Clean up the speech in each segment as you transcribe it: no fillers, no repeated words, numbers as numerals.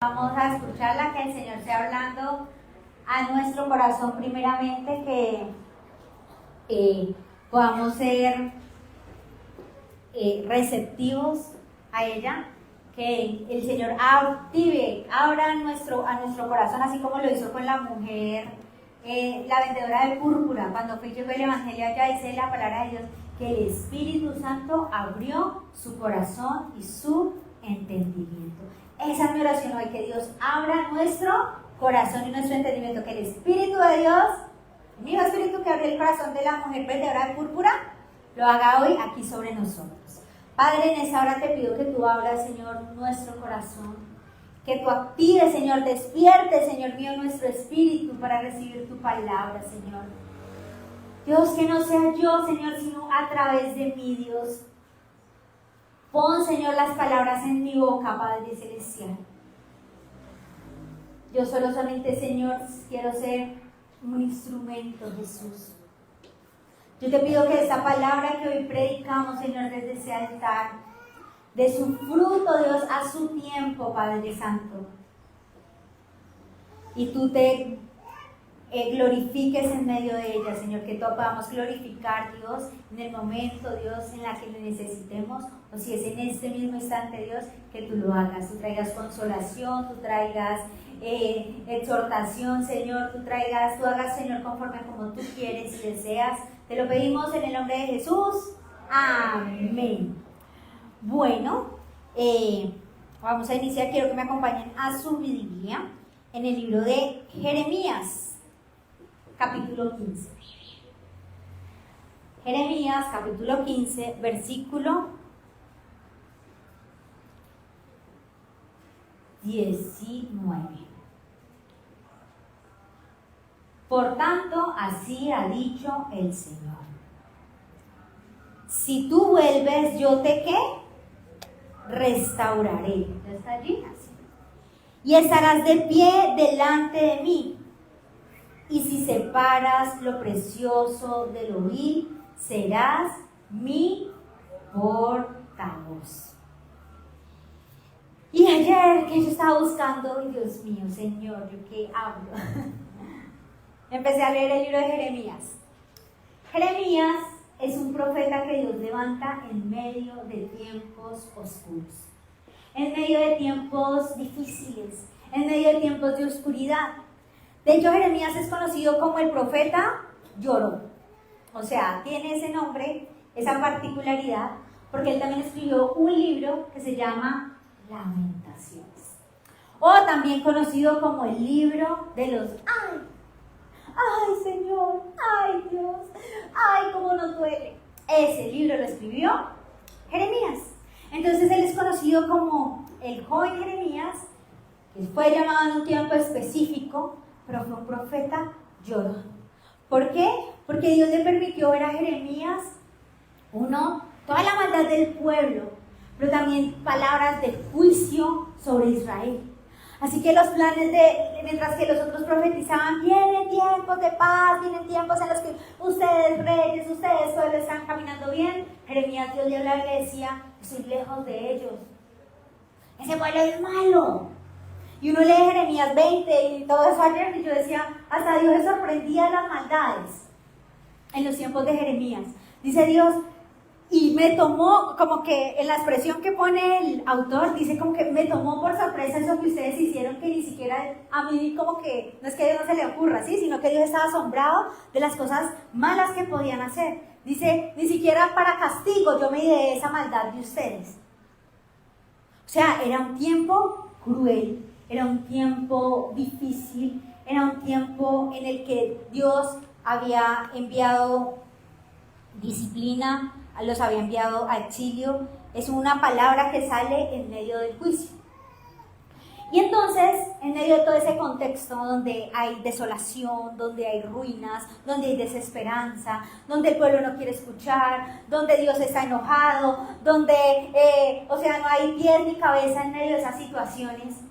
Vamos a escucharla, que el Señor sea hablando a nuestro corazón primeramente, que podamos ser receptivos a ella, que el Señor abra a nuestro corazón, así como lo hizo con la mujer, la vendedora de púrpura. Cuando llegó el Evangelio allá, dice la palabra de Dios, que el Espíritu Santo abrió su corazón y su entendimiento. Esa es mi oración hoy, que Dios abra nuestro corazón y nuestro entendimiento, que el Espíritu de Dios, el mismo Espíritu que abrió el corazón de la mujer vendedora de púrpura, lo haga hoy aquí sobre nosotros. Padre, en esta hora te pido que tú abras, Señor, nuestro corazón, que tú actives, Señor, despierte, Señor mío, nuestro espíritu para recibir tu palabra, Señor. Dios, que no sea yo, Señor, sino a través de mí, Dios. Pon, Señor, las palabras en mi boca, Padre Celestial. Yo solamente, Señor, quiero ser un instrumento, Jesús. Yo te pido que esta palabra que hoy predicamos, Señor, desde ese altar, de su fruto, Dios, a su tiempo, Padre Santo. Y tú te glorifiques en medio de ella, Señor, que todos podamos glorificar, Dios, en el momento, Dios, en la que lo necesitemos, o si es en este mismo instante, Dios, que tú lo hagas, tú traigas consolación, tú traigas exhortación, Señor, tú hagas, Señor, conforme como tú quieres y deseas. Te lo pedimos en el nombre de Jesús. Amén. Bueno, vamos a iniciar. Quiero que me acompañen a su Biblia en el libro de Jeremías, capítulo 15. Jeremías, capítulo 15, versículo 19. Por tanto, así ha dicho el Señor: si tú vuelves, yo te ¿qué? Restauraré. ¿Ya está allí? Así. Y estarás de pie delante de mí. Y si separas lo precioso de lo vil, serás mi portavoz. Y ayer que yo estaba buscando, Dios mío, Señor, ¿yo qué hablo? Empecé a leer el libro de Jeremías. Jeremías es un profeta que Dios levanta en medio de tiempos oscuros, en medio de tiempos difíciles, en medio de tiempos de oscuridad. De hecho, Jeremías es conocido como el profeta llorón. O sea, tiene ese nombre, esa particularidad, porque él también escribió un libro que se llama Lamentaciones. O también conocido como el libro de los ¡ay! ¡Ay, Señor! ¡Ay, Dios! ¡Ay, cómo nos duele! Ese libro lo escribió Jeremías. Entonces él es conocido como el joven Jeremías, que fue llamado en un tiempo específico, pero fue un profeta llorón. ¿Por qué? Porque Dios le permitió ver a Jeremías, toda la maldad del pueblo, pero también palabras de juicio sobre Israel. Así que los planes mientras que los otros profetizaban, vienen tiempos de paz, vienen tiempos en los que ustedes reyes, ustedes pueblo están caminando bien, Jeremías, Dios le hablaba y le decía, estoy lejos de ellos. Ese pueblo es malo. Y uno lee Jeremías 20 y todo eso ayer, y yo decía, hasta Dios se sorprendía de las maldades en los tiempos de Jeremías. Dice Dios, y me tomó, como que en la expresión que pone el autor, dice como que me tomó por sorpresa eso que ustedes hicieron, que ni siquiera a mí como que, no es que a Dios no se le ocurra, ¿sí? Sino que Dios estaba asombrado de las cosas malas que podían hacer. Dice, ni siquiera para castigo yo me ideé esa maldad de ustedes. O sea, era un tiempo cruel. Era un tiempo difícil, era un tiempo en el que Dios había enviado disciplina, los había enviado a exilio. Es una palabra que sale en medio del juicio. Y entonces, en medio de todo ese contexto donde hay desolación, donde hay ruinas, donde hay desesperanza, donde el pueblo no quiere escuchar, donde Dios está enojado, donde, no hay pies ni cabeza en medio de esas situaciones,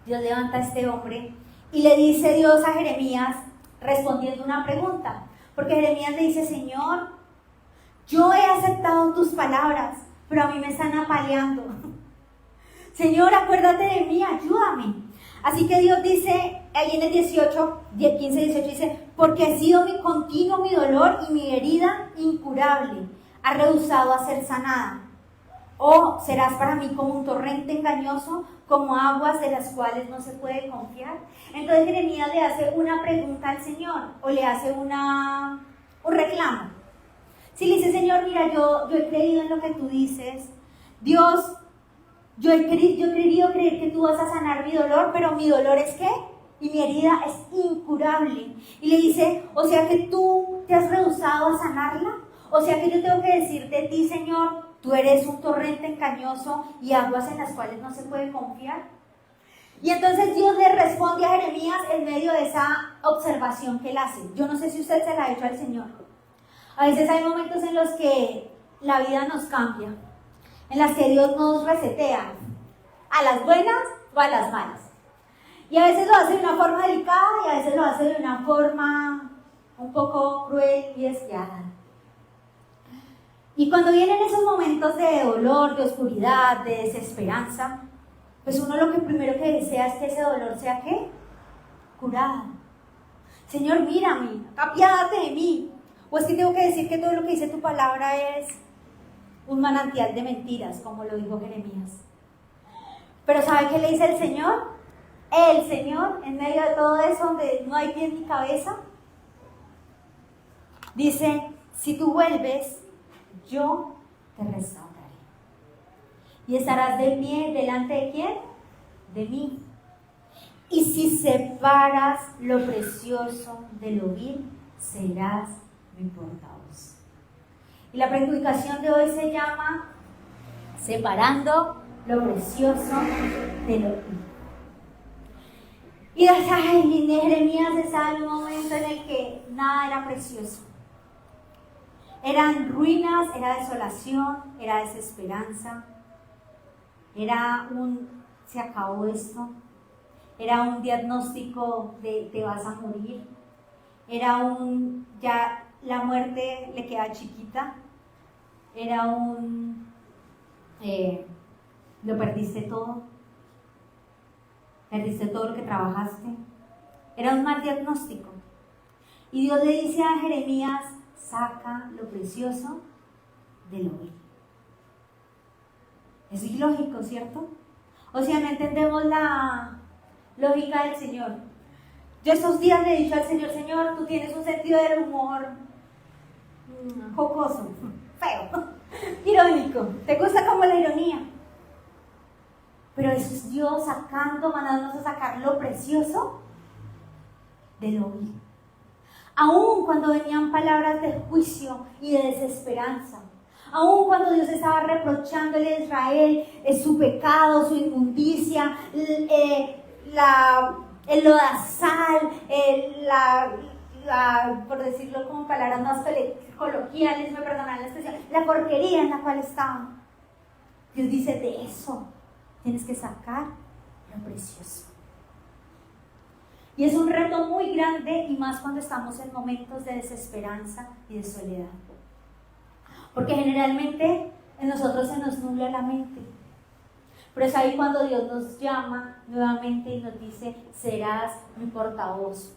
Dios levanta a este hombre y le dice Dios a Jeremías respondiendo una pregunta. Porque Jeremías le dice, Señor, yo he aceptado tus palabras, pero a mí me están apaleando. Señor, acuérdate de mí, ayúdame. Así que Dios dice, ahí en el 18, 15, 18 dice, porque ha sido continuo mi dolor y mi herida incurable ha rehusado a ser sanada. O serás para mí como un torrente engañoso, como aguas de las cuales no se puede confiar. Entonces Jeremías le hace una pregunta al Señor, o le hace un reclamo. Si le dice, Señor, mira, yo he creído en lo que tú dices, Dios, yo he querido creer que tú vas a sanar mi dolor, pero mi dolor es ¿qué? Y mi herida es incurable. Y le dice, o sea que tú te has rehusado a sanarla, o sea que yo tengo que decir de ti, Señor, tú eres un torrente engañoso y aguas en las cuales no se puede confiar. Y entonces Dios le responde a Jeremías en medio de esa observación que él hace. Yo no sé si usted se la ha hecho al Señor. A veces hay momentos en los que la vida nos cambia, en las que Dios nos resetea, a las buenas o a las malas. Y a veces lo hace de una forma delicada y a veces lo hace de una forma un poco cruel y despiadada. Y cuando vienen esos momentos de dolor, de oscuridad, de desesperanza, pues uno lo que primero que desea es que ese dolor sea ¿qué? Curado. Señor, mírame, apiádate de mí. O es que tengo que decir que todo lo que dice tu palabra es un manantial de mentiras, como lo dijo Jeremías. Pero ¿sabe qué le dice el Señor? El Señor, en medio de todo eso, donde no hay pie ni cabeza, dice, si tú vuelves, yo te restauraré. Y estarás de pie delante de ¿quién? De mí. Y si separas lo precioso de lo vil, serás mi portavoz. Y la predicación de hoy se llama separando lo precioso de lo vil. Y Jeremías estaba en un momento en el que nada era precioso. Eran ruinas, era desolación, era desesperanza, era se acabó esto, era un diagnóstico de te vas a morir, era ya la muerte le queda chiquita, era lo perdiste todo lo que trabajaste, era un mal diagnóstico. Y Dios le dice a Jeremías, saca lo precioso de lo vil. Es ilógico, ¿cierto? O sea, no entendemos la lógica del Señor. Yo esos días le he dicho al Señor, Señor, tú tienes un sentido del humor jocoso, feo, irónico. ¿Te gusta como la ironía? Pero eso es Dios mandándonos a sacar lo precioso de lo vil. Aún cuando venían palabras de juicio y de desesperanza, aún cuando Dios estaba reprochándole a Israel su pecado, su inmundicia, el lodazal, por decirlo con palabras más coloquiales, me perdonan la expresión, la porquería en la cual estaban. Dios dice, de eso tienes que sacar lo precioso. Y es un reto muy grande, y más cuando estamos en momentos de desesperanza y de soledad. Porque generalmente en nosotros se nos nubla la mente. Pero es ahí cuando Dios nos llama nuevamente y nos dice, serás mi portavoz.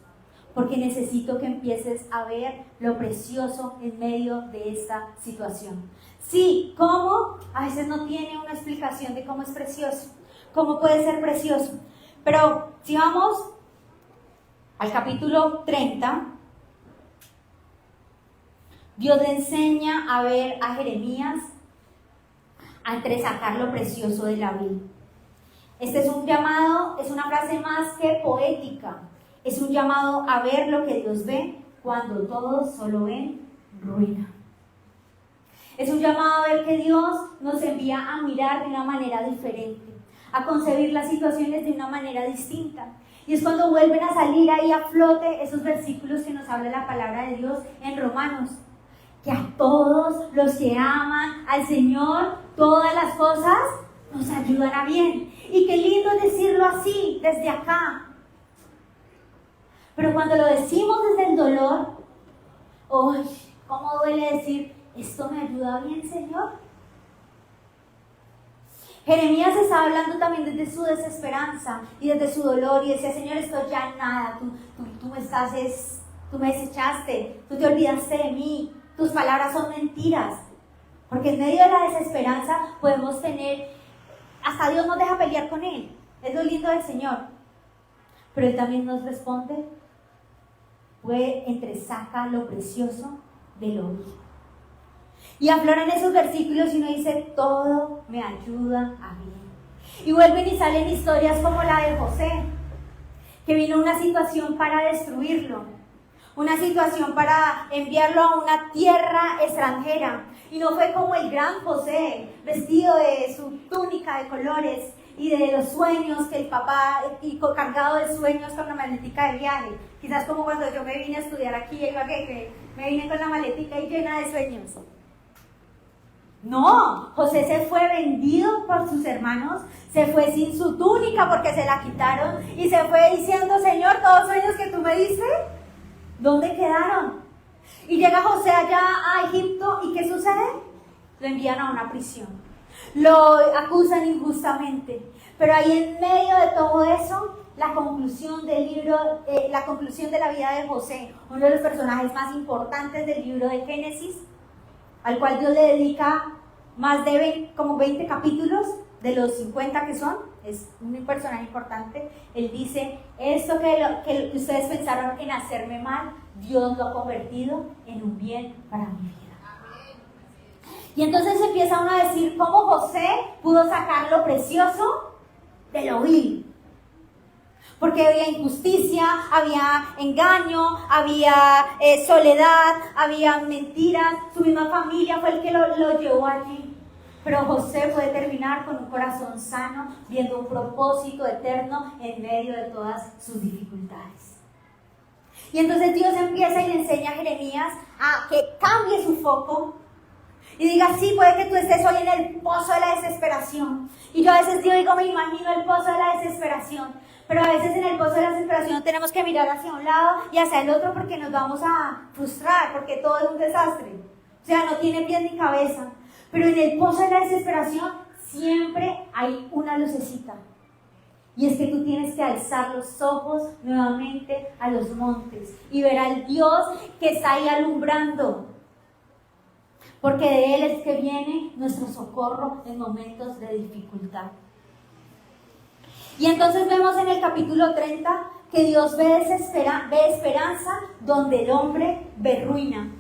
Porque necesito que empieces a ver lo precioso en medio de esta situación. Sí, ¿cómo? A veces no tiene una explicación de cómo es precioso. ¿Cómo puede ser precioso? Pero si vamos al capítulo 30, Dios le enseña a ver a Jeremías a entresacar lo precioso de la vida. Este es un llamado, es una frase más que poética. Es un llamado a ver lo que Dios ve cuando todos solo ven ruina. Es un llamado a ver que Dios nos envía a mirar de una manera diferente, a concebir las situaciones de una manera distinta. Y es cuando vuelven a salir ahí a flote esos versículos que nos habla la palabra de Dios en Romanos. Que a todos los que aman al Señor, todas las cosas nos ayudan a bien. Y qué lindo decirlo así, desde acá. Pero cuando lo decimos desde el dolor, ¡uy! ¿Cómo duele decir, esto me ayuda bien, Señor? Jeremías estaba hablando también desde su desesperanza y desde su dolor y decía, Señor, esto ya nada, tú me desechaste, tú te olvidaste de mí, tus palabras son mentiras. Porque en medio de la desesperanza podemos tener, hasta Dios nos deja pelear con Él, es lo lindo del Señor. Pero Él también nos responde, entresaca lo precioso de lo vil. Y afloran esos versículos y uno dice, todo me ayuda a bien. Y vuelven y salen historias como la de José, que vino una situación para destruirlo, una situación para enviarlo a una tierra extranjera. Y no fue como el gran José, vestido de su túnica de colores y de los sueños que el papá, y cargado de sueños con la maletica de viaje. Quizás como cuando yo me vine a estudiar aquí, que me vine con la maletica y llena de sueños. No, José se fue vendido por sus hermanos, se fue sin su túnica porque se la quitaron y se fue diciendo, Señor, todos los sueños que tú me diste, ¿dónde quedaron? Y llega José allá a Egipto y ¿qué sucede? Lo envían a una prisión, lo acusan injustamente, pero ahí en medio de todo eso, la conclusión del libro, la conclusión de la vida de José, uno de los personajes más importantes del libro de Génesis, al cual Dios le dedica más de como 20 capítulos de los 50 que son, es un personaje importante. Él dice, esto que ustedes pensaron en hacerme mal, Dios lo ha convertido en un bien para mi vida. Y entonces empieza uno a decir cómo José pudo sacar lo precioso de lo vil. Porque había injusticia, había engaño, había soledad, había mentiras. Su misma familia fue el que lo llevó allí. Pero José puede terminar con un corazón sano, viendo un propósito eterno en medio de todas sus dificultades. Y entonces Dios empieza y le enseña a Jeremías a que cambie su foco y diga, sí, puede que tú estés hoy en el pozo de la desesperación. Y yo a veces digo, me imagino el pozo de la desesperación. Pero a veces en el pozo de la desesperación tenemos que mirar hacia un lado y hacia el otro porque nos vamos a frustrar, porque todo es un desastre. O sea, no tiene pies ni cabeza. Pero en el pozo de la desesperación siempre hay una lucecita. Y es que tú tienes que alzar los ojos nuevamente a los montes y ver al Dios que está ahí alumbrando. Porque de Él es que viene nuestro socorro en momentos de dificultad. Y entonces vemos en el capítulo 30 que Dios ve esperanza donde el hombre ve ruina.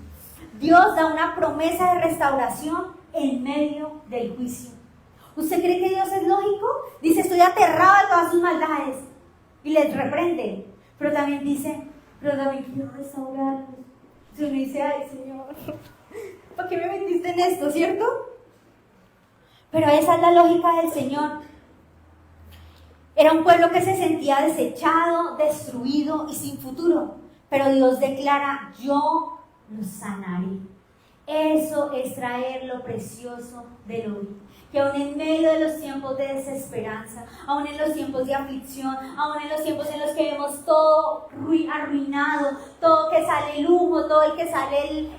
Dios da una promesa de restauración en medio del juicio. ¿Usted cree que Dios es lógico? Dice, estoy aterrado de todas sus maldades. Y les reprende. Pero también dice, pero también quiero restaurarlos. Si uno dice, ay Señor, ¿por qué me metiste en esto, cierto? Pero esa es la lógica del Señor. Era un pueblo que se sentía desechado, destruido y sin futuro. Pero Dios declara, yo los sanaré. Eso es traer lo precioso del hoy. Que aún en medio de los tiempos de desesperanza, aún en los tiempos de aflicción, aún en los tiempos en los que vemos todo arruinado, todo que sale el humo, todo el que sale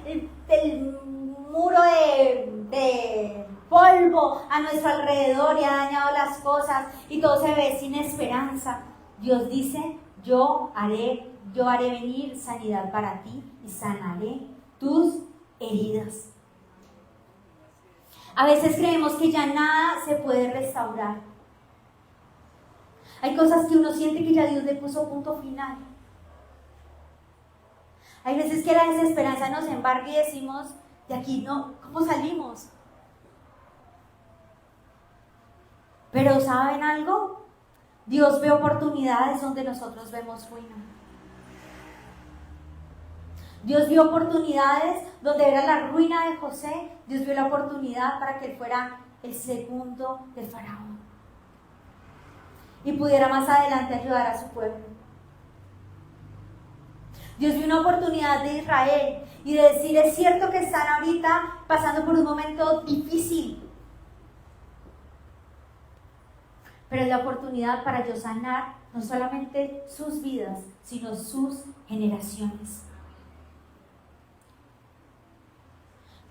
el muro de polvo a nuestro alrededor y ha dañado las cosas y todo se ve sin esperanza. Dios dice, yo haré venir sanidad para ti y sanaré tus heridas. A veces creemos que ya nada se puede restaurar. Hay cosas que uno siente que ya Dios le puso punto final. Hay veces que la desesperanza nos embarga y decimos, de aquí no, ¿cómo salimos? Pero ¿saben algo? Dios ve oportunidades donde nosotros vemos ruina. Dios vio oportunidades donde era la ruina de José. Dios vio la oportunidad para que él fuera el segundo del faraón y pudiera más adelante ayudar a su pueblo. Dios vio una oportunidad de Israel y de decir, es cierto que están ahorita pasando por un momento difícil, pero es la oportunidad para yo sanar no solamente sus vidas, sino sus generaciones.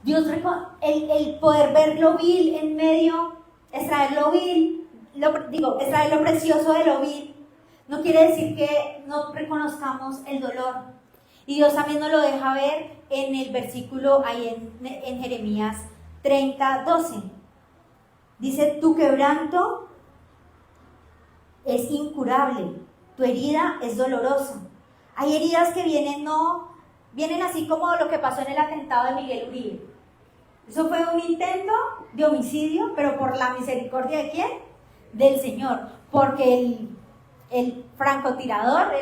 Dios, el poder ver lo vil en medio extraer lo vil, extraer lo precioso de lo vil, no quiere decir que no reconozcamos el dolor. Y Dios también nos lo deja ver en el versículo ahí en Jeremías 30:12. Dice, tu quebranto es incurable, tu herida es dolorosa. Hay heridas que vienen así como lo que pasó en el atentado de Miguel Uribe. Eso fue un intento de homicidio, pero por la misericordia ¿de quién? Del Señor. Porque el francotirador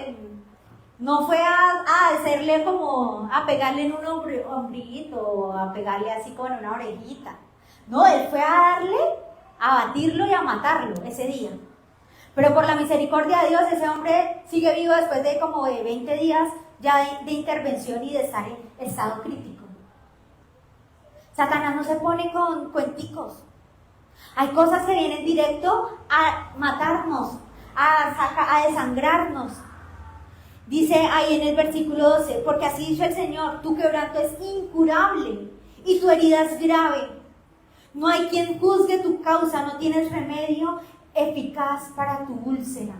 no fue a hacerle como, a pegarle en un ombliguito o a pegarle así como en una orejita. No, él fue a batirlo y a matarlo ese día. Pero por la misericordia de Dios, ese hombre sigue vivo después de como de 20 días ya de intervención y de estar en estado crítico. Satanás no se pone con cuenticos. Hay cosas que vienen directo a matarnos, a desangrarnos. Dice ahí en el versículo 12, porque así dice el Señor, tu quebranto es incurable y tu herida es grave. No hay quien juzgue tu causa, no tienes remedio eficaz para tu úlcera.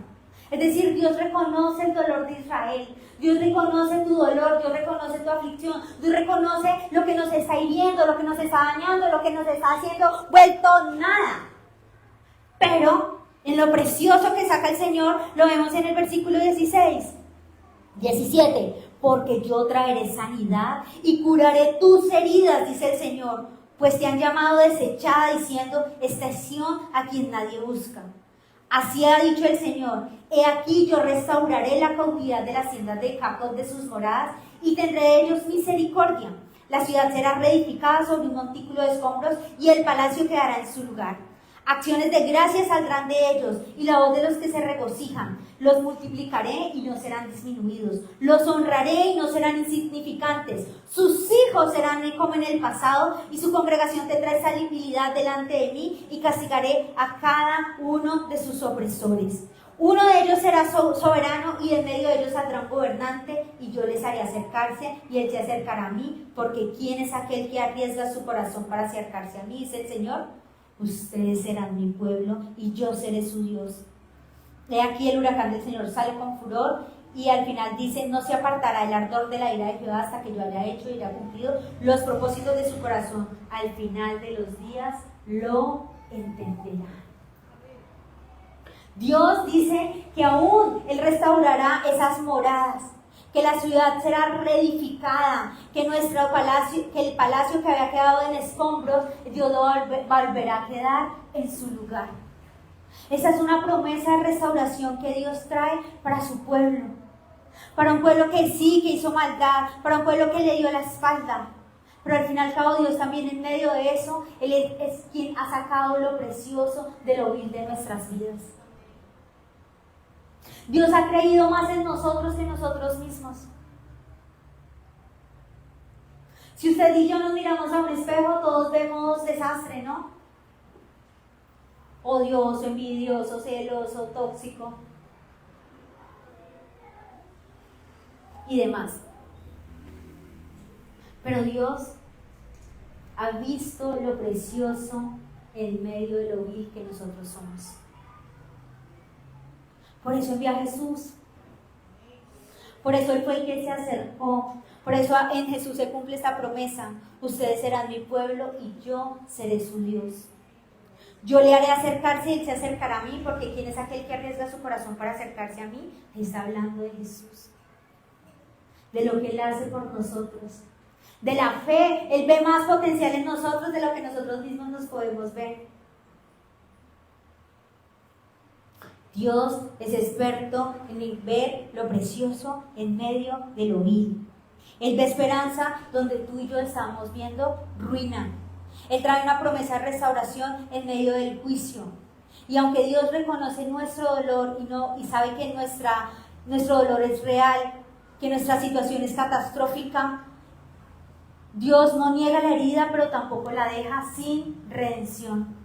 Es decir, Dios reconoce el dolor de Israel, Dios reconoce tu dolor, Dios reconoce tu aflicción, Dios reconoce lo que nos está hiriendo, lo que nos está dañando, lo que nos está haciendo vuelto nada. Pero en lo precioso que saca el Señor, lo vemos en el versículo 17, porque yo traeré sanidad y curaré tus heridas, dice el Señor, pues te han llamado desechada, diciendo, esta es Sión a quien nadie busca. Así ha dicho el Señor, he aquí yo restauraré la cautividad de las tiendas de Jacob de sus moradas, y tendré de ellos misericordia. La ciudad será reedificada sobre un montículo de escombros, y el palacio quedará en su lugar. Acciones de gracia saldrán de ellos, y la voz de los que se regocijan. Los multiplicaré y no serán disminuidos. Los honraré y no serán insignificantes. Sus hijos serán como en el pasado, y su congregación tendrá estabilidad delante de mí, y castigaré a cada uno de sus opresores. Uno de ellos será soberano, y en medio de ellos saldrá un gobernante, y yo les haré acercarse, y él se acercará a mí, porque ¿quién es aquel que arriesga su corazón para acercarse a mí? Dice el Señor. Ustedes serán mi pueblo y yo seré su Dios. He aquí el huracán del Señor sale con furor, y al final dice, no se apartará el ardor de la ira de Jehová hasta que yo haya hecho y haya cumplido los propósitos de su corazón. Al final de los días lo entenderá. Dios dice que aún Él restaurará esas moradas, que la ciudad será reedificada, que el palacio que había quedado en escombros, Dios lo volverá a quedar en su lugar. Esa es una promesa de restauración que Dios trae para su pueblo, para un pueblo que sí, que hizo maldad, para un pueblo que le dio la espalda. Pero al fin y al cabo Dios también en medio de eso, Él es quien ha sacado lo precioso de lo vil de nuestras vidas. Dios ha creído más en nosotros que en nosotros mismos. Si usted y yo nos miramos a un espejo, todos vemos desastre, ¿no? Odioso, envidioso, celoso, tóxico y demás. Pero Dios ha visto lo precioso en medio de lo vil que nosotros somos. Por eso envió a Jesús. Por eso Él fue el que se acercó. Por eso en Jesús se cumple esta promesa. Ustedes serán mi pueblo y yo seré su Dios. Yo le haré acercarse y Él se acercará a mí, porque ¿quién es aquel que arriesga su corazón para acercarse a mí? Está hablando de Jesús. De lo que Él hace por nosotros. De la fe. Él ve más potencial en nosotros de lo que nosotros mismos nos podemos ver. Dios es experto en ver lo precioso en medio de lo vil. Él ve esperanza donde tú y yo estamos viendo ruina. Él trae una promesa de restauración en medio del juicio. Y aunque Dios reconoce nuestro dolor y sabe que nuestro dolor es real, que nuestra situación es catastrófica, Dios no niega la herida, pero tampoco la deja sin redención.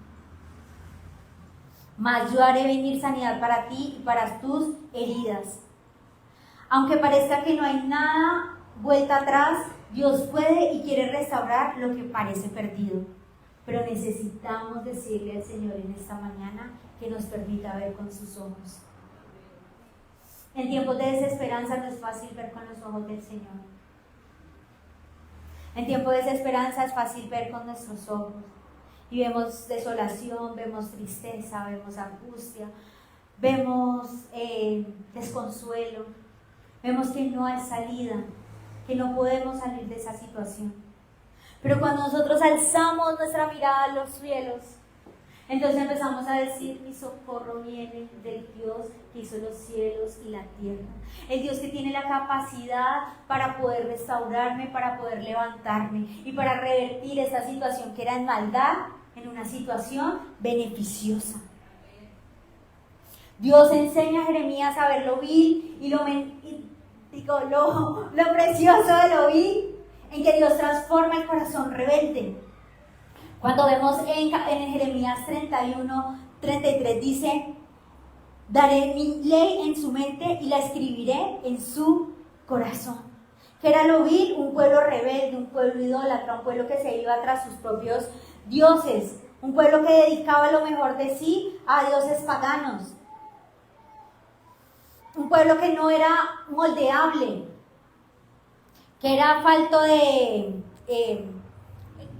Mas yo haré venir sanidad para ti y para tus heridas. Aunque parezca que no hay nada vuelta atrás, Dios puede y quiere restaurar lo que parece perdido. pero necesitamos decirle al Señor en esta mañana que nos permita ver con sus ojos. En tiempos de desesperanza no es fácil ver con los ojos del Señor. En tiempos de desesperanza es fácil ver con nuestros ojos. Y vemos desolación, vemos tristeza, vemos angustia, vemos desconsuelo, vemos que no hay salida, que no podemos salir de esa situación. Pero cuando nosotros alzamos nuestra mirada a los cielos, entonces empezamos a decir: mi socorro viene del Dios que hizo los cielos y la tierra. El Dios que tiene la capacidad para poder restaurarme, para poder levantarme y para revertir esta situación que era en maldad en una situación beneficiosa. Dios enseña a Jeremías a ver lo vil y lo precioso de lo vil, en que Dios transforma el corazón rebelde. Cuando vemos en Jeremías 31:33 dice: daré mi ley en su mente y la escribiré en su corazón. Que era lo vil, un pueblo rebelde, un pueblo idólatra, un pueblo que se iba tras sus propios dioses, un pueblo que dedicaba lo mejor de sí a dioses paganos, un pueblo que no era moldeable, que era falto de...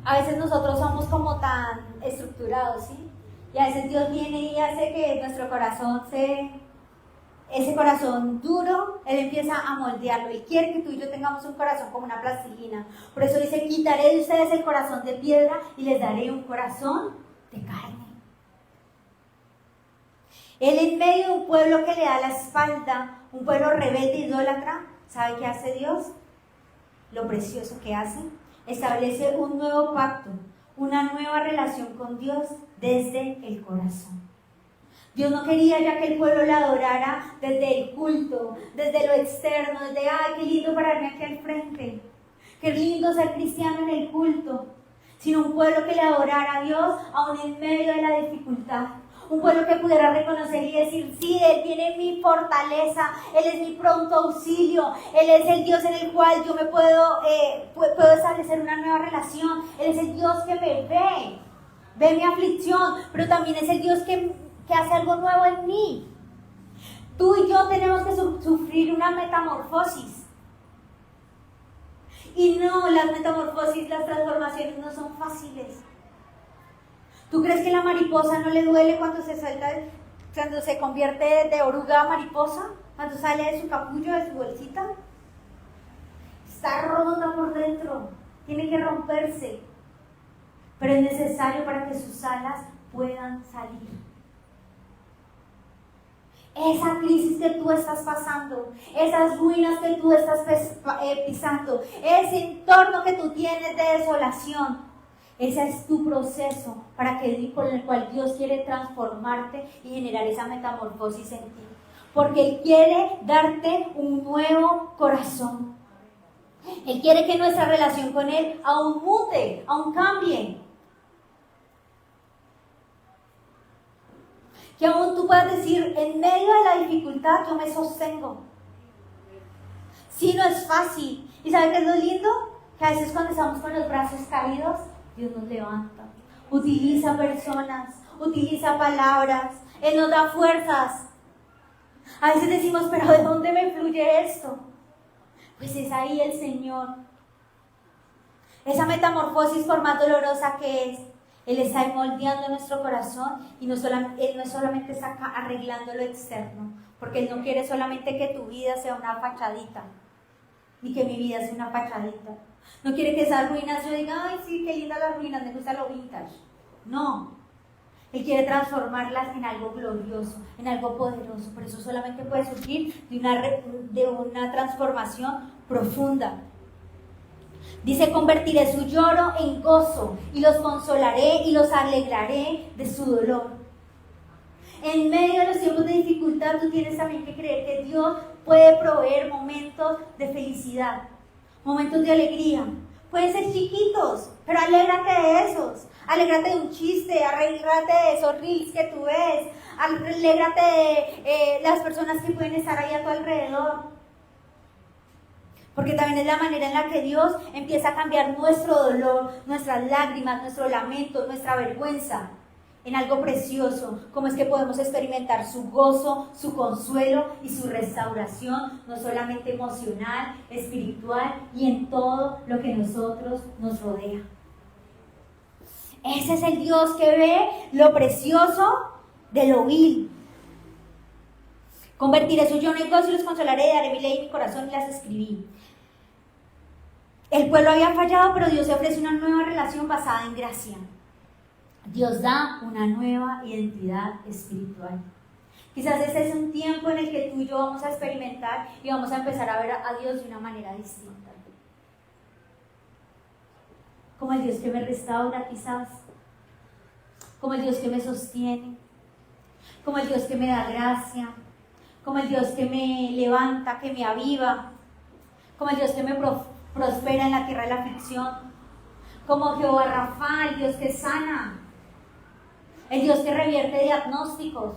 a veces nosotros somos como tan estructurados, ¿sí? Y a veces Dios viene y hace que nuestro corazón ese corazón duro, Él empieza a moldearlo y quiere que tú y yo tengamos un corazón como una plastilina. Por eso dice: quitaré de ustedes el corazón de piedra y les daré un corazón de carne. Él, en medio de un pueblo que le da la espalda, un pueblo rebelde e idólatra, ¿sabe qué hace Dios? Lo precioso que hace: establece un nuevo pacto, una nueva relación con Dios desde el corazón. Dios no quería ya que el pueblo le adorara desde el culto, desde lo externo, desde: ¡ay, qué lindo pararme aquí al frente! ¡Qué lindo ser cristiano en el culto! Sino un pueblo que le adorara a Dios aún en medio de la dificultad. Un pueblo que pudiera reconocer y decir: sí, Él tiene mi fortaleza, Él es mi pronto auxilio, Él es el Dios en el cual yo me puedo establecer una nueva relación. Él es el Dios que me ve mi aflicción, pero también es el Dios que hace algo nuevo en mí. Tú y yo tenemos que sufrir una metamorfosis. Y no, las metamorfosis, las transformaciones no son fáciles. ¿Tú crees que la mariposa no le duele cuando se suelta, cuando se convierte de oruga a mariposa? Cuando sale de su capullo, de su bolsita. Está rota por dentro, tiene que romperse. Pero es necesario para que sus alas puedan salir. Esa crisis que tú estás pasando, esas ruinas que tú estás pisando, ese entorno que tú tienes de desolación, ese es tu proceso con el cual Dios quiere transformarte y generar esa metamorfosis en ti. Porque Él quiere darte un nuevo corazón. Él quiere que nuestra relación con Él aún mute, aún cambie. Que aún tú puedas decir: en medio de la dificultad yo me sostengo. Sí, no es fácil. ¿Y sabes qué es lo lindo? Que a veces cuando estamos con los brazos caídos, Dios nos levanta. Utiliza personas, utiliza palabras, Él nos da fuerzas. A veces decimos: pero ¿de dónde me fluye esto? Pues es ahí el Señor. Esa metamorfosis, por más dolorosa que es, Él está moldeando nuestro corazón y Él no solamente está arreglando lo externo, porque Él no quiere solamente que tu vida sea una fachadita, ni que mi vida sea una fachadita. No quiere que esas ruinas yo diga: ay, sí, qué lindas las ruinas, me gusta lo vintage. No, Él quiere transformarlas en algo glorioso, en algo poderoso. Por eso solamente puede surgir de una transformación profunda. Dice: convertiré su lloro en gozo y los consolaré y los alegraré de su dolor. En medio de los tiempos de dificultad, tú tienes también que creer que Dios puede proveer momentos de felicidad, momentos de alegría. Pueden ser chiquitos, pero alégrate de esos. Alégrate de un chiste, alégrate de esos reels que tú ves, alégrate de las personas que pueden estar ahí a tu alrededor. Porque también es la manera en la que Dios empieza a cambiar nuestro dolor, nuestras lágrimas, nuestro lamento, nuestra vergüenza en algo precioso. Como es que podemos experimentar su gozo, su consuelo y su restauración, no solamente emocional, espiritual y en todo lo que nosotros nos rodea. Ese es el Dios que ve lo precioso de lo vil. Convertiré su yo en negocio y los consolaré, daré mi ley y mi corazón y las escribí. El pueblo había fallado, pero Dios ofrece una nueva relación basada en gracia. Dios da una nueva identidad espiritual. Quizás este es un tiempo en el que tú y yo vamos a experimentar y vamos a empezar a ver a Dios de una manera distinta. Como el Dios que me restaura quizás, como el Dios que me sostiene, como el Dios que me da gracia, como el Dios que me levanta, que me aviva, como el Dios que me prospera en la tierra de la aflicción, como Jehová Rafa, el Dios que sana, el Dios que revierte diagnósticos,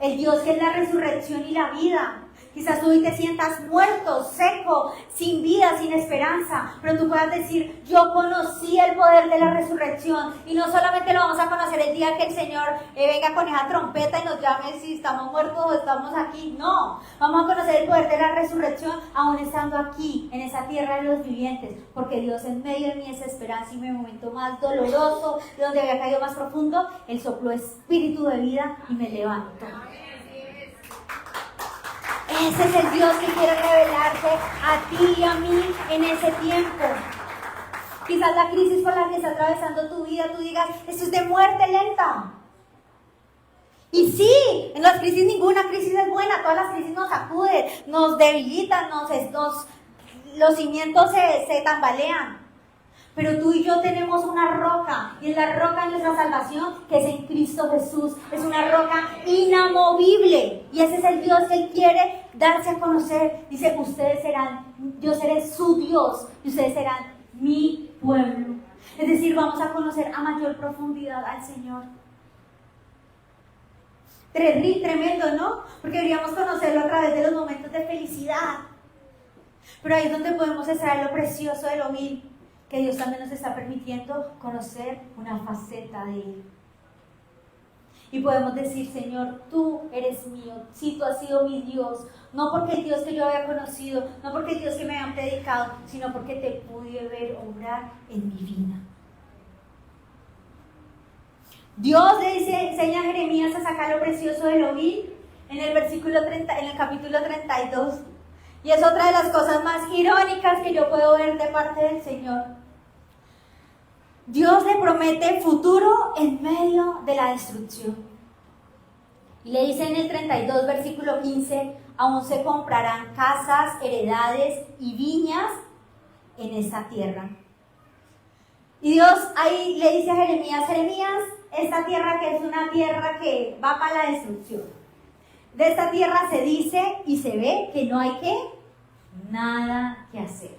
el Dios que es la resurrección y la vida. Quizás tú hoy te sientas muerto, seco, sin vida, sin esperanza, pero tú puedas decir, yo conocí el poder de la resurrección, y no solamente lo vamos a conocer el día que el Señor venga con esa trompeta y nos llame si estamos muertos o estamos aquí. No, vamos a conocer el poder de la resurrección aún estando aquí, en esa tierra de los vivientes, porque Dios en medio de mi desesperanza y mi momento más doloroso, de donde había caído más profundo, Él sopló espíritu de vida y me levantó. Ese es el Dios que quiere revelarse a ti y a mí en ese tiempo. Quizás la crisis por la que está atravesando tu vida, tú digas, esto es de muerte lenta. Y sí, en las crisis ninguna crisis es buena, todas las crisis nos sacuden, nos debilitan, los cimientos se tambalean. Pero tú y yo tenemos una roca, y es la roca de nuestra salvación, que es en Cristo Jesús. Es una roca inamovible, y ese es el Dios que Él quiere darse a conocer. Dice, yo seré su Dios, y ustedes serán mi pueblo. Es decir, vamos a conocer a mayor profundidad al Señor. Tremendo, ¿no? Porque deberíamos conocerlo a través de los momentos de felicidad. Pero ahí es donde podemos extraer lo precioso de lo vil, que Dios también nos está permitiendo conocer una faceta de Él. Y podemos decir, Señor, tú eres mío, sí, tú has sido mi Dios, no porque el Dios que yo había conocido, no porque el Dios que me habían predicado, sino porque te pude ver obrar en mi vida. Dios le enseña a Jeremías a sacar lo precioso de lo vil en el capítulo 32. Y es otra de las cosas más irónicas que yo puedo ver de parte del Señor. Dios le promete futuro en medio de la destrucción. Y le dice en el 32, versículo 15, aún se comprarán casas, heredades y viñas en esta tierra. Y Dios ahí le dice a Jeremías, esta tierra que es una tierra que va para la destrucción. De esta tierra se dice y se ve que no hay nada que hacer.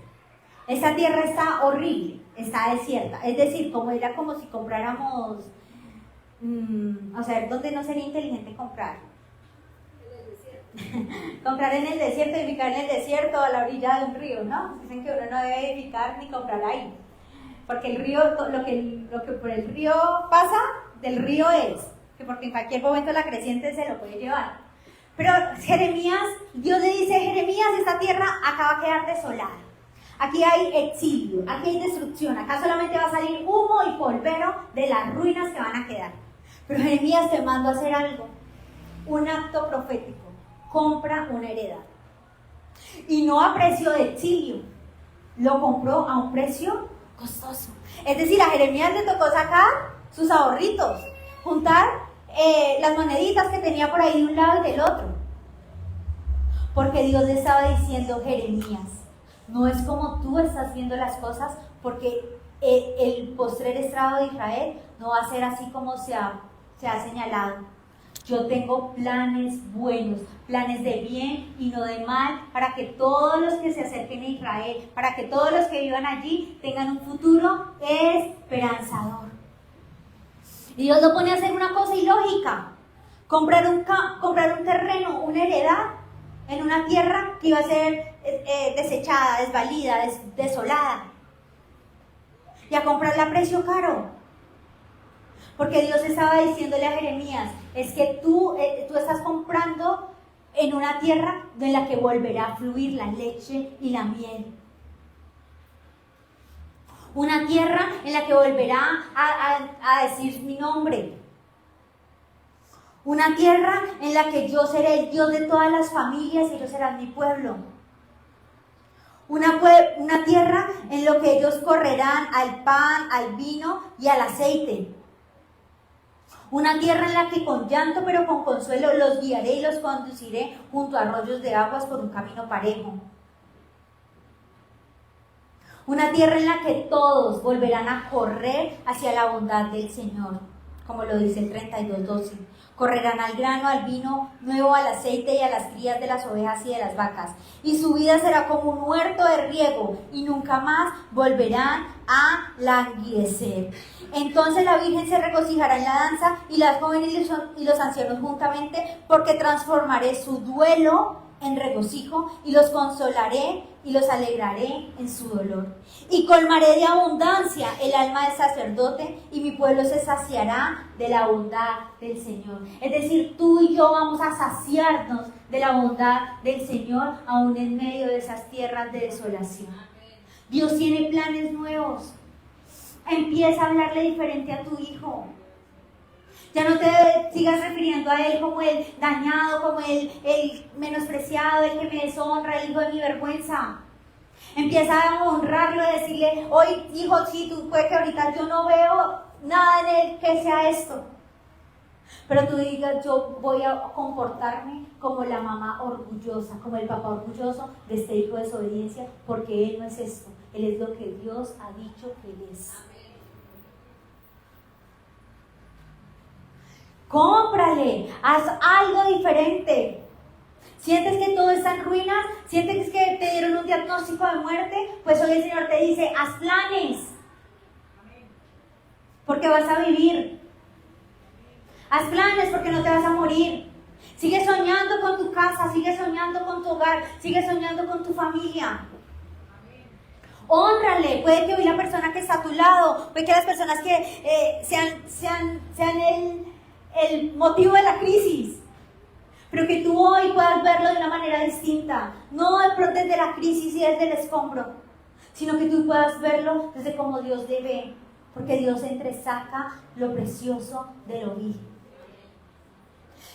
Esta tierra está horrible, está desierta. Es decir, era como si compráramos, ¿dónde no sería inteligente comprar? En el desierto. Comprar en el desierto, edificar en el desierto, a la orilla de un río, ¿no? Dicen que uno no debe edificar ni comprar ahí. Porque el río, lo que por el río pasa, del río es, que porque en cualquier momento la creciente se lo puede llevar. Pero Dios le dice, Jeremías, esta tierra acaba de quedar desolada. Aquí hay exilio, aquí hay destrucción, acá solamente va a salir humo y polvero de las ruinas que van a quedar. Pero Jeremías te mando a hacer algo, un acto profético, compra una heredad. Y no a precio de exilio, lo compró a un precio costoso. Es decir, a Jeremías le tocó sacar sus ahorritos, juntar las moneditas que tenía por ahí de un lado y del otro. Porque Dios le estaba diciendo, Jeremías, no es como tú estás viendo las cosas, porque el postrer estrado de Israel no va a ser así como se ha señalado. Yo tengo planes buenos, planes de bien y no de mal, para que todos los que se acerquen a Israel, para que todos los que vivan allí tengan un futuro esperanzador. Y Dios lo pone a hacer una cosa ilógica, comprar un terreno, una heredad, en una tierra que iba a ser desechada, desvalida, desolada. Y a comprarla a precio caro. Porque Dios estaba diciéndole a Jeremías, es que tú estás comprando en una tierra en la que volverá a fluir la leche y la miel. Una tierra en la que volverá a decir mi nombre. Una tierra en la que yo seré el Dios de todas las familias y ellos serán mi pueblo. Una tierra en la que ellos correrán al pan, al vino y al aceite. Una tierra en la que con llanto pero con consuelo los guiaré y los conduciré junto a arroyos de aguas por un camino parejo. Una tierra en la que todos volverán a correr hacia la bondad del Señor, como lo dice el 32:12. Correrán al grano, al vino nuevo, al aceite y a las crías de las ovejas y de las vacas. Y su vida será como un huerto de riego y nunca más volverán a languidecer. Entonces la Virgen se regocijará en la danza y las jóvenes y los ancianos juntamente, porque transformaré su duelo en regocijo y los consolaré y los alegraré en su dolor. Y colmaré de abundancia el alma del sacerdote y mi pueblo se saciará de la bondad del Señor. Es decir, tú y yo vamos a saciarnos de la bondad del Señor aún en medio de esas tierras de desolación. Dios tiene planes nuevos. Empieza a hablarle diferente a tu hijo. Ya no te sigas refiriendo a él como el dañado, como el menospreciado, el que me deshonra, el hijo de mi vergüenza. Empieza a honrarlo y decirle, hoy hijo, sí, tú puede que ahorita yo no veo nada en él que sea esto. Pero tú digas, yo voy a comportarme como la mamá orgullosa, como el papá orgulloso de este hijo de desobediencia, porque él no es esto, él es lo que Dios ha dicho que él es. Cómprale, haz algo diferente. ¿Sientes que todo está en ruinas? ¿Sientes que te dieron un diagnóstico de muerte? Pues hoy el Señor te dice, haz planes. Porque vas a vivir. Haz planes porque no te vas a morir. Sigue soñando con tu casa, sigue soñando con tu hogar, sigue soñando con tu familia. Hónrale. Puede que hoy la persona que está a tu lado, puede que las personas que sean el motivo de la crisis, pero que tú hoy puedas verlo de una manera distinta, no desde la crisis y desde el escombro, sino que tú puedas verlo desde como Dios te ve, porque Dios entresaca lo precioso de lo vil.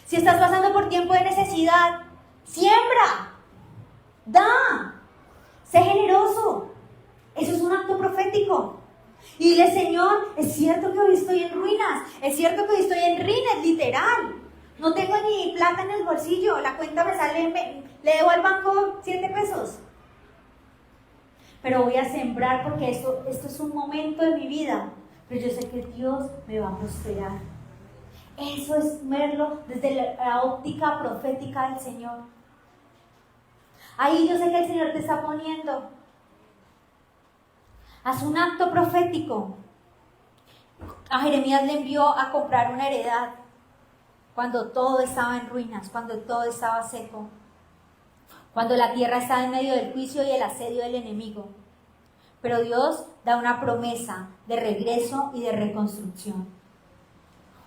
Si estás pasando por tiempo de necesidad, siembra, da, sé generoso. Eso es un acto profético. Y dile, Señor, es cierto que hoy estoy en ruinas, es cierto que hoy estoy en ruinas, literal. No tengo ni plata en el bolsillo, la cuenta me sale, le debo al banco 7 pesos. Pero voy a sembrar porque esto es un momento de mi vida, pero yo sé que Dios me va a prosperar. Eso es verlo desde la óptica profética del Señor. Ahí yo sé que el Señor te está poniendo. Haz un acto profético. A Jeremías le envió a comprar una heredad cuando todo estaba en ruinas, cuando todo estaba seco, cuando la tierra estaba en medio del juicio y el asedio del enemigo. Pero Dios da una promesa de regreso y de reconstrucción.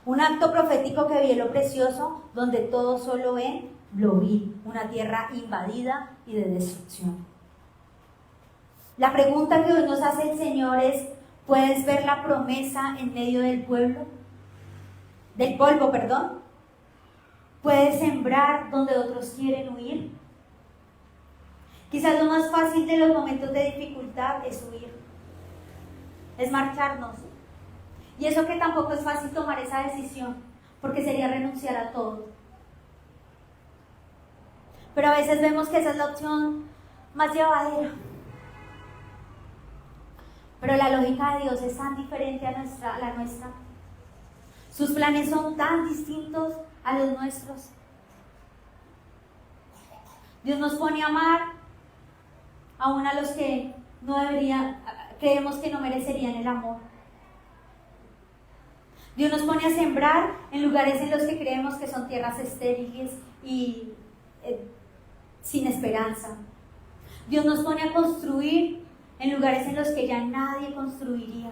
Un acto profético que vio lo precioso, donde todos solo ven lo vil, una tierra invadida y de destrucción. La pregunta que hoy nos hace el Señor es, ¿puedes ver la promesa en medio del pueblo? Del polvo, perdón. ¿Puedes sembrar donde otros quieren huir? Quizás lo más fácil de los momentos de dificultad es huir, es marcharnos. Y eso que tampoco es fácil tomar esa decisión, porque sería renunciar a todo. Pero a veces vemos que esa es la opción más llevadera. Pero la lógica de Dios es tan diferente a la nuestra. Sus planes son tan distintos a los nuestros. Dios nos pone a amar aún a los que no deberían, creemos que no merecerían el amor. Dios nos pone a sembrar en lugares en los que creemos que son tierras estériles y sin esperanza. Dios nos pone a construir en lugares en los que ya nadie construiría.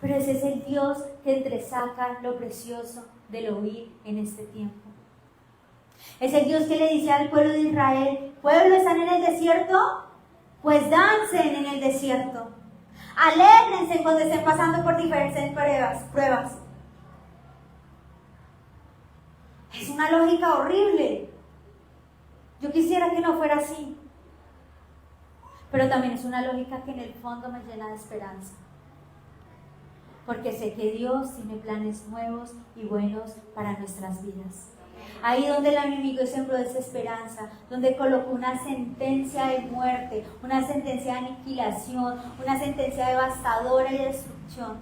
Pero ese es el Dios que entresaca lo precioso del oír en este tiempo. Es el Dios que le dice al pueblo de Israel: pueblo, ¿están en el desierto? Pues dancen en el desierto. Alégrense cuando estén pasando por diferentes pruebas. Es una lógica horrible. Yo quisiera que no fuera así. Pero también es una lógica que en el fondo me llena de esperanza. Porque sé que Dios tiene planes nuevos y buenos para nuestras vidas. Ahí donde el enemigo sembró desesperanza, donde colocó una sentencia de muerte, una sentencia de aniquilación, una sentencia devastadora y de destrucción,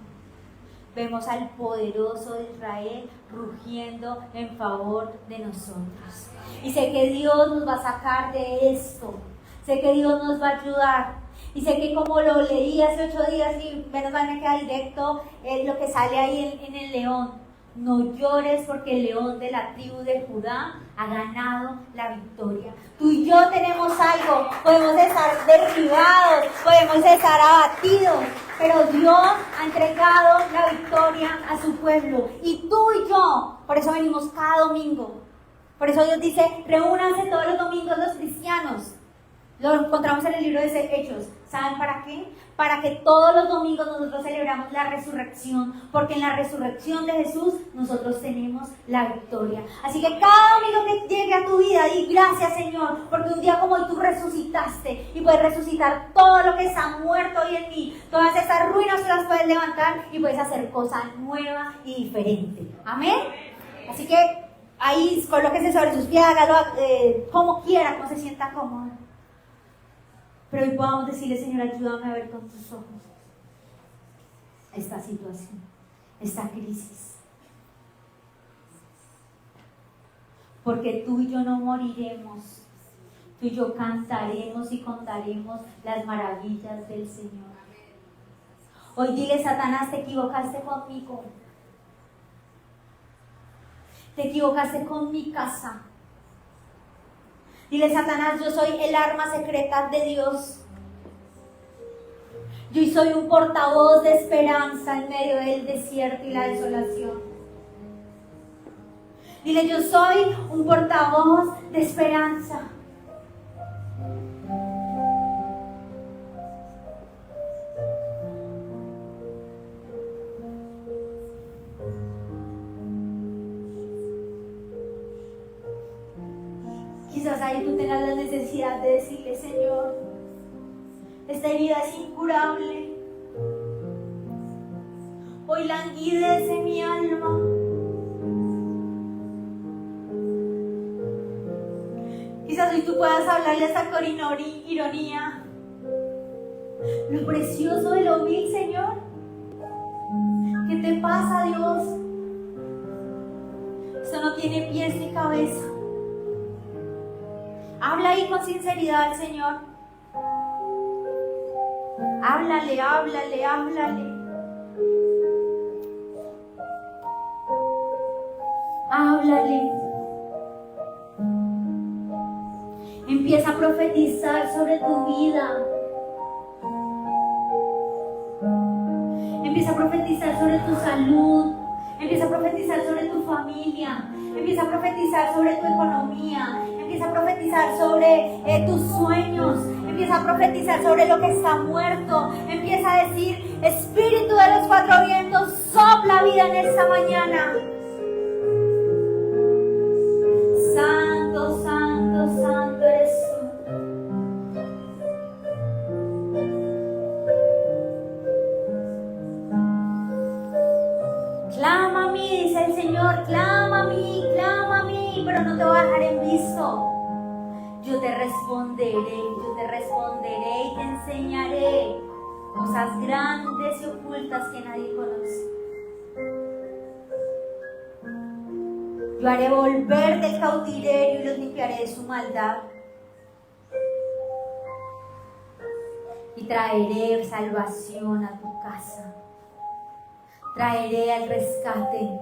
vemos al poderoso de Israel rugiendo en favor de nosotros. Y sé que Dios nos va a sacar de esto. Sé que Dios nos va a ayudar. Y sé que como lo leí hace 8 días y menos mal me queda directo lo que sale ahí en el león. No llores porque el león de la tribu de Judá ha ganado la victoria. Tú y yo tenemos algo. Podemos estar derribados, podemos estar abatidos, pero Dios ha entregado la victoria a su pueblo. Y tú y yo, por eso venimos cada domingo. Por eso Dios dice: reúnanse todos los domingos los cristianos. Lo encontramos en el libro de Hechos. ¿Saben para qué? Para que todos los domingos nosotros celebramos la resurrección, porque en la resurrección de Jesús nosotros tenemos la victoria. Así que cada domingo que llegue a tu vida, di gracias, Señor, porque un día como hoy tú resucitaste y puedes resucitar todo lo que está muerto hoy en mí. Todas estas ruinas tú las puedes levantar y puedes hacer cosas nuevas y diferentes. Amén. Así que ahí colóquese sobre sus pies, hágalo como quiera, como se sienta cómodo. Pero hoy podamos decirle: Señor, ayúdame a ver con tus ojos esta situación, esta crisis. Porque tú y yo no moriremos. Tú y yo cantaremos y contaremos las maravillas del Señor. Hoy dile: Satanás, te equivocaste conmigo. Te equivocaste con mi casa. Dile: Satanás, yo soy el arma secreta de Dios. Yo soy un portavoz de esperanza en medio del desierto y la desolación. Dile: yo soy un portavoz de esperanza. Quizás ahí tú tengas la necesidad de decirle: Señor, esta herida es incurable. Hoy languidece mi alma. Quizás hoy tú puedas hablarle esa ironía. Lo precioso de lo vil, Señor. ¿Qué te pasa, Dios? Esto no tiene pies ni cabeza. Habla ahí con sinceridad al Señor. Háblale, háblale, háblale. Háblale. Empieza a profetizar sobre tu vida. Empieza a profetizar sobre tu salud. Empieza a profetizar sobre tu familia. Empieza a profetizar sobre tu economía. Empieza a profetizar sobre tus sueños. Empieza a profetizar sobre lo que está muerto. Empieza a decir: Espíritu de los 4 vientos, sopla vida en esta mañana. Santo, santo, santo eres tú. Clama a mí, dice el Señor, clama a mí, pero no te voy a dejar en visto. Yo te responderé y te enseñaré cosas grandes y ocultas que nadie conoce. Yo haré volver del cautiverio y los limpiaré de su maldad. Y traeré salvación a tu casa. Traeré al rescate.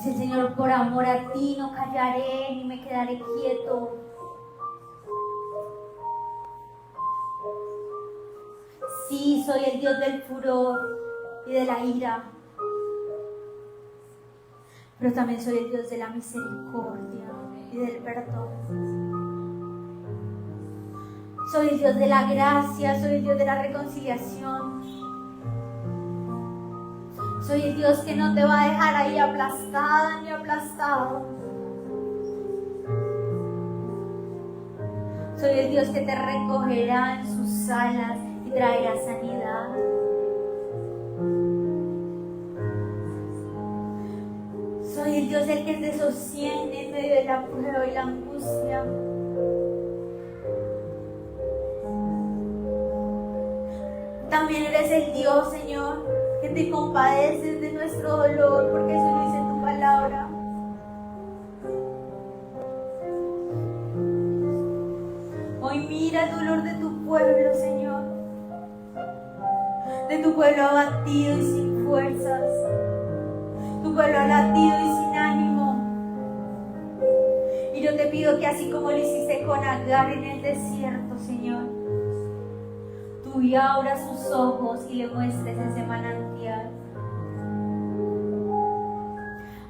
Dice el Señor, por amor a ti no callaré ni me quedaré quieto. Sí, soy el Dios del furor y de la ira, pero también soy el Dios de la misericordia y del perdón. Soy el Dios de la gracia, soy el Dios de la reconciliación. Soy el Dios que no te va a dejar ahí aplastada ni aplastado. Soy el Dios que te recogerá en sus alas y traerá sanidad. Soy el Dios el que te sostiene en medio de la prueba y la angustia. También eres el Dios, Señor, que te compadeces de nuestro dolor, porque eso lo dice tu palabra. Hoy mira el dolor de tu pueblo, Señor, de tu pueblo abatido y sin fuerzas, tu pueblo abatido y sin ánimo. Y yo te pido que así como lo hiciste con Agar en el desierto, Señor, tú y abras sus ojos y le muestres ese manantial.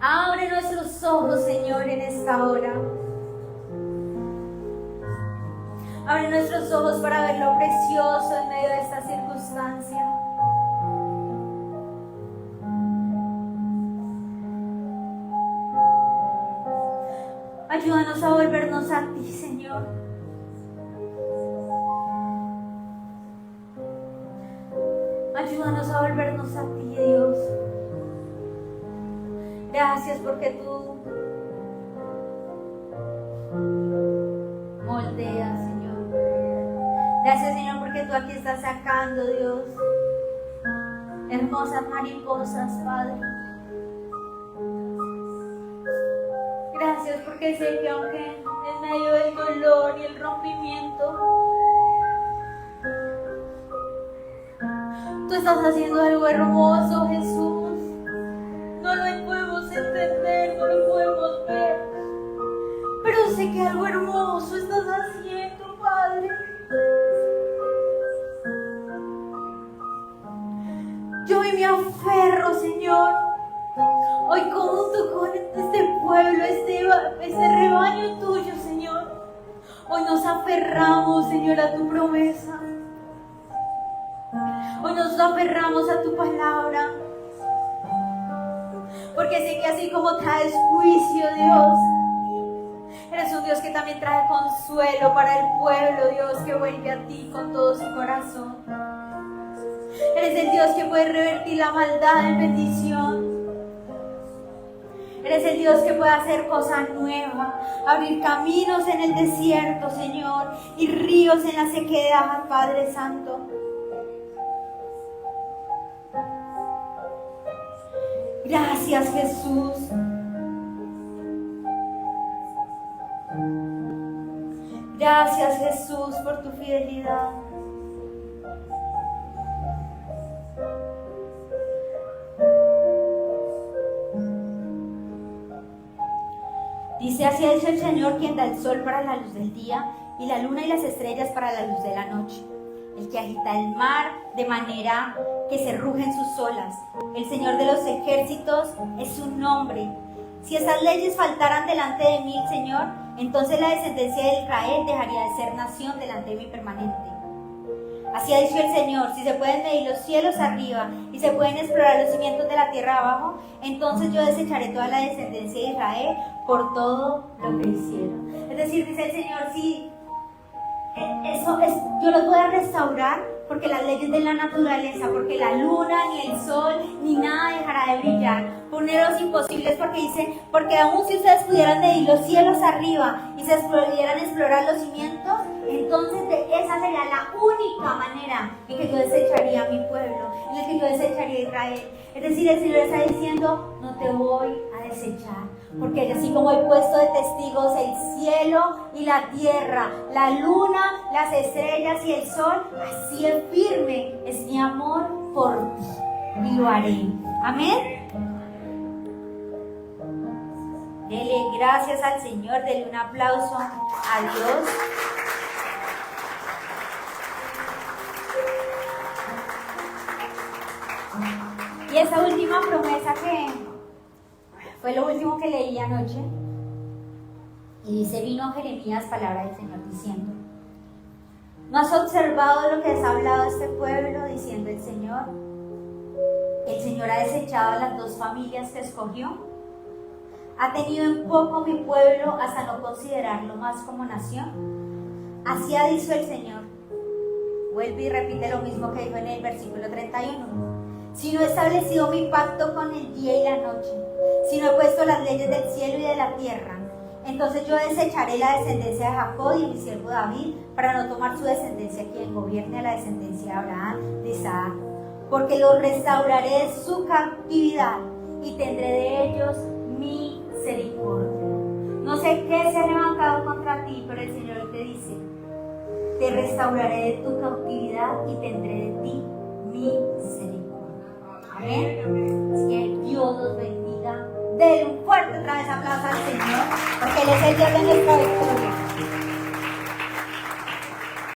Abre nuestros ojos, Señor, en esta hora. Abre nuestros ojos para ver lo precioso en medio de esta circunstancia. Ayúdanos a volvernos a ti, Señor. Ayúdanos a volvernos a ti, Dios. Gracias porque tú moldeas, Señor. Gracias, Señor, porque tú aquí estás sacando, Dios, hermosas mariposas, Padre. Gracias porque sé que aunque en medio del dolor y el rompimiento, tú estás haciendo algo hermoso, Jesús. No lo podemos entender, no lo podemos ver, pero sé que algo hermoso estás haciendo, Padre. Yo hoy me aferro, Señor. Hoy junto con este pueblo, este rebaño tuyo, Señor. Hoy nos aferramos, Señor, a tu promesa. Hoy nos aferramos a tu palabra. Porque sé que así como traes juicio, Dios, eres un Dios que también trae consuelo para el pueblo, Dios, que vuelve a ti con todo su corazón. Eres el Dios que puede revertir la maldad en bendición. Eres el Dios que puede hacer cosas nuevas, abrir caminos en el desierto, Señor, y ríos en la sequedad, Padre Santo. Gracias, Jesús. Gracias, Jesús, por tu fidelidad. Dice: así ha dicho el Señor, quien da el sol para la luz del día y la luna y las estrellas para la luz de la noche, el que agita el mar de manera que se rugen sus olas. El Señor de los ejércitos es su nombre. Si esas leyes faltaran delante de mí, Señor, entonces la descendencia de Israel dejaría de ser nación delante de mí permanente. Así ha dicho el Señor: si se pueden medir los cielos arriba y se pueden explorar los cimientos de la tierra abajo, entonces yo desecharé toda la descendencia de Israel por todo lo que hicieron. Es decir, dice el Señor, sí, yo los voy a restaurar, porque las leyes de la naturaleza, porque la luna, ni el sol, ni nada dejará de brillar. Poneros imposibles, porque dice, porque aún si ustedes pudieran medir los cielos arriba y se pudieran explorar los cimientos, entonces esa sería la única manera en que yo desecharía a mi pueblo, en la que yo desecharía a Israel. Es decir, el Señor está diciendo, no te voy a desechar, porque así como he puesto de testigos el cielo y la tierra, la luna, las estrellas y el sol, así es firme es mi amor por ti, y lo haré. Amén. gracias al Señor, denle un aplauso a Dios. Y esa última promesa que fue lo último que leí anoche, y dice, vino Jeremías, palabra del Señor, diciendo, ¿no has observado lo que has hablado de este pueblo? Diciendo el Señor ha desechado a las dos familias que escogió. Ha tenido en poco mi pueblo hasta no considerarlo más como nación. Así ha dicho el Señor. Vuelve y repite lo mismo que dijo en el versículo 31. Si no he establecido mi pacto con el día y la noche, si no he puesto las leyes del cielo y de la tierra, entonces yo desecharé la descendencia de Jacob y mi siervo David, para no tomar su descendencia quien gobierne a la descendencia de Abraham, de Isaac, porque los restauraré de su cautividad y tendré de ellos misericordia. No sé qué se ha levantado contra ti, pero el Señor te dice, te restauraré de tu cautividad y tendré de ti misericordia. Amén. Así que Dios los bendiga. Den un fuerte otra vez aplauso al Señor, porque Él es el Dios de nuestra victoria.